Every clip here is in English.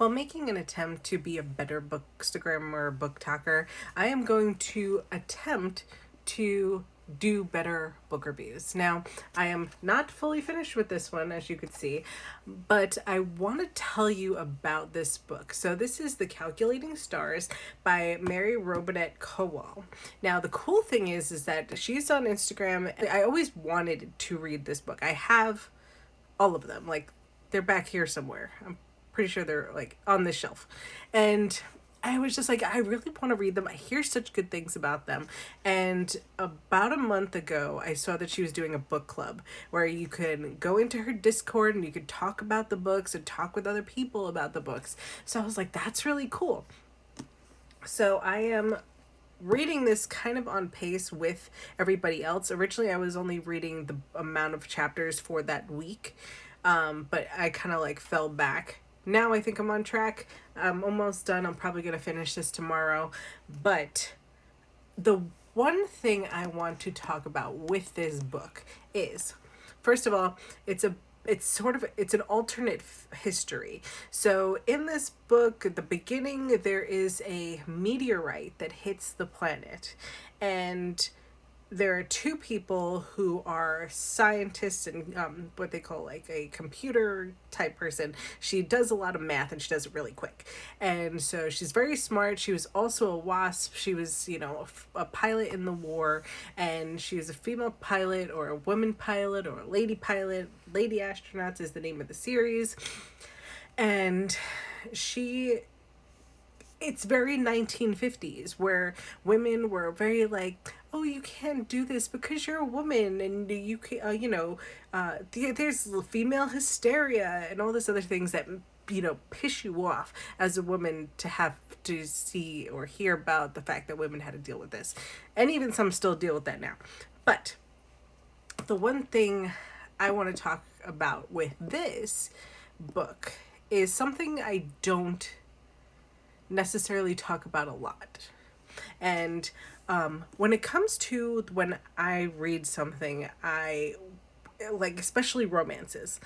While making an attempt to be a better bookstagrammer or book talker, I am going to attempt to do better book reviews. Now, I am not fully finished with this one, as you could see, but I want to tell you about this book. So, this is The Calculating Stars by Mary Robinette Kowal. Now, the cool thing is that she's on Instagram. I always wanted to read this book. I have all of them. Like, they're back here somewhere. I'm pretty sure they're like on this shelf. And I was just like, I really want to read them. I hear such good things about them. And about a month ago, I saw that she was doing a book club where you could go into her Discord and you could talk about the books and talk with other people about the books. So I was like, that's really cool. So I am reading this kind of on pace with everybody else. Originally, I was only reading the amount of chapters for that week, but I kind of like fell back. Now I think I'm on track. I'm almost done. I'm probably going to finish this tomorrow. But the one thing I want to talk about with this book is, first of all, it's an alternate history. So in this book, at the beginning, there is a meteorite that hits the planet, and there are two people who are scientists and what they call like a computer type person. She does a lot of math and she does it really quick. And so she's very smart. She was also a WASP. She was, a pilot in the war. And she was a female pilot or a woman pilot or a lady pilot. Lady Astronauts is the name of the series. And it's very 1950s where women were very like, oh, you can't do this because you're a woman and you can, there's female hysteria and all this other things that, piss you off as a woman to have to see or hear about the fact that women had to deal with this. And even some still deal with that now. But the one thing I want to talk about with this book is something I don't necessarily talk about a lot. And when it comes to when I read something, I like, especially romances,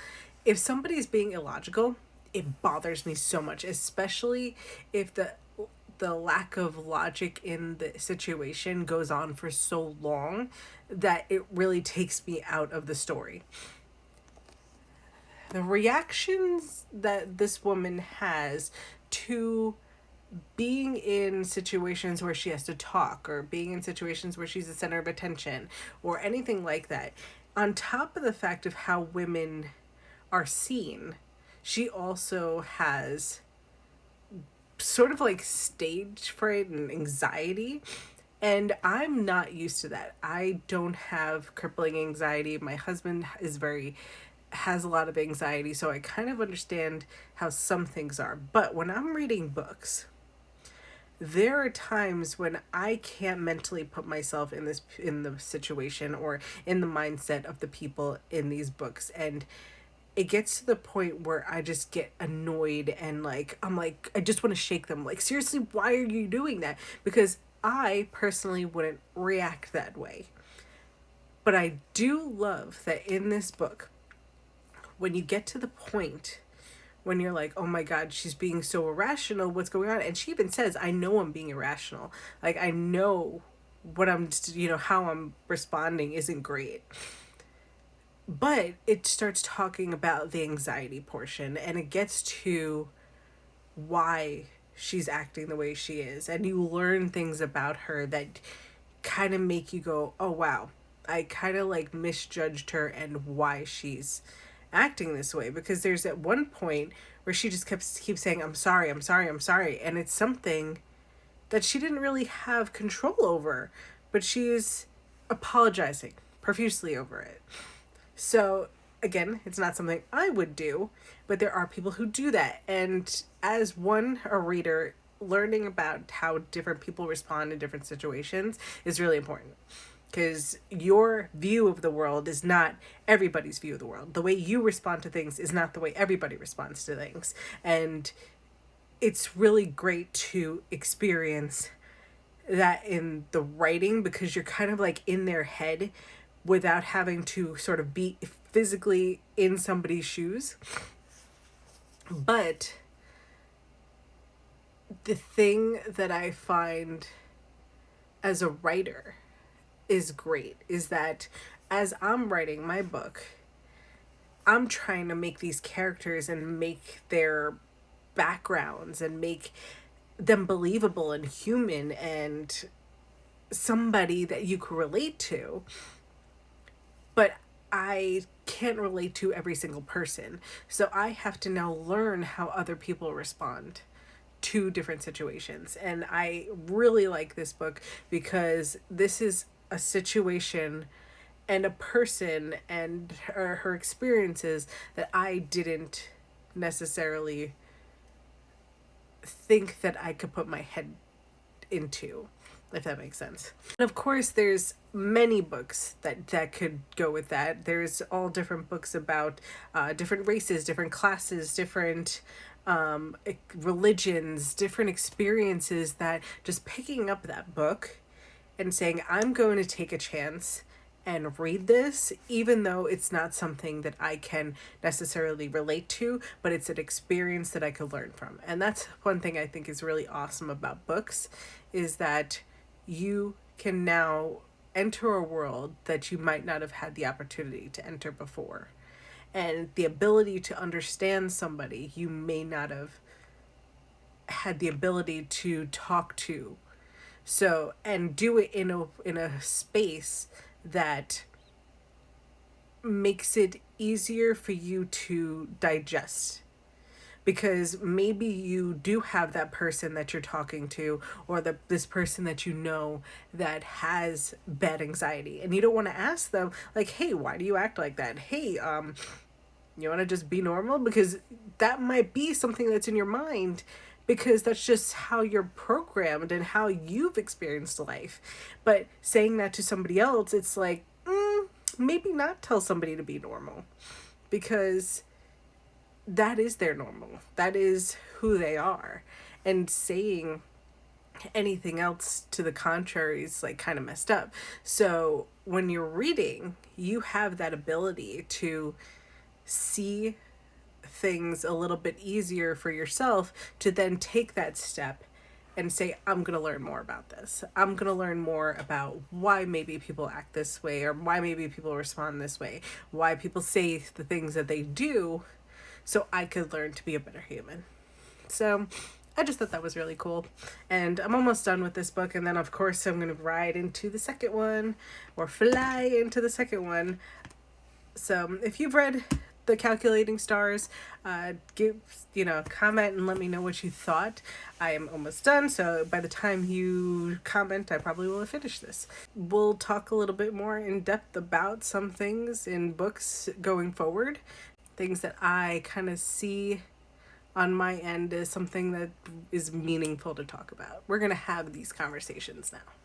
if somebody's being illogical, it bothers me so much, especially if the lack of logic in the situation goes on for so long that it really takes me out of the story. The reactions that this woman has to being in situations where she has to talk or being in situations where she's the center of attention or anything like that, on top of the fact of how women are seen, she also has sort of like stage fright and anxiety. And I'm not used to that. I don't have crippling anxiety. My husband has a lot of anxiety, so I kind of understand how some things are. But when I'm reading books, there are times when I can't mentally put myself in the situation or in the mindset of the people in these books, and it gets to the point where I just get annoyed and like I'm like I just want to shake them, like, seriously, why are you doing that? Because I personally wouldn't react that way. But I do love that in this book, when you get to the point when you're like, oh my God, she's being so irrational, what's going on? And she even says, I know I'm being irrational. Like, I know what how I'm responding isn't great. But it starts talking about the anxiety portion, and it gets to why she's acting the way she is. And you learn things about her that kind of make you go, oh wow, I kind of like misjudged her and why she's acting this way. Because there's at one point where she just keeps saying, I'm sorry, I'm sorry, I'm sorry. And it's something that she didn't really have control over, but she is apologizing profusely over it. So again, it's not something I would do, but there are people who do that. And as a reader, learning about how different people respond in different situations is really important. Because your view of the world is not everybody's view of the world. The way you respond to things is not the way everybody responds to things. And it's really great to experience that in the writing, because you're kind of like in their head without having to sort of be physically in somebody's shoes. But the thing that I find as a writer is great is that as I'm writing my book, I'm trying to make these characters and make their backgrounds and make them believable and human and somebody that you could relate to. But I can't relate to every single person. So I have to now learn how other people respond to different situations. And I really like this book because this is a situation and a person and her experiences that I didn't necessarily think that I could put my head into, if that makes sense. And of course, there's many books that could go with that. There's all different books about different races, different classes, different religions, different experiences, that just picking up that book and saying, I'm going to take a chance and read this, even though it's not something that I can necessarily relate to, but it's an experience that I could learn from. And that's one thing I think is really awesome about books, is that you can now enter a world that you might not have had the opportunity to enter before. And the ability to understand somebody you may not have had the ability to talk to. So, and do it in a space that makes it easier for you to digest, because maybe you do have that person that you're talking to, or this person that you know that has bad anxiety, and you don't want to ask them like, hey, why do you act like that? Hey, you want to just be normal? Because that might be something that's in your mind, because that's just how you're programmed and how you've experienced life. But saying that to somebody else, it's like, maybe not tell somebody to be normal, because that is their normal. That is who they are. And saying anything else to the contrary is like kind of messed up. So when you're reading, you have that ability to see things a little bit easier for yourself, to then take that step and say, I'm going to learn more about this. I'm going to learn more about why maybe people act this way, or why maybe people respond this way, why people say the things that they do, so I could learn to be a better human. So I just thought that was really cool. And I'm almost done with this book. And then, of course, I'm going to ride into the second one, or fly into the second one. So if you've read The Calculating Stars, give, comment and let me know what you thought. I am almost done, so by the time you comment, I probably will have finished this. We'll talk a little bit more in depth about some things in books going forward, things that I kind of see on my end as something that is meaningful to talk about. We're going to have these conversations now.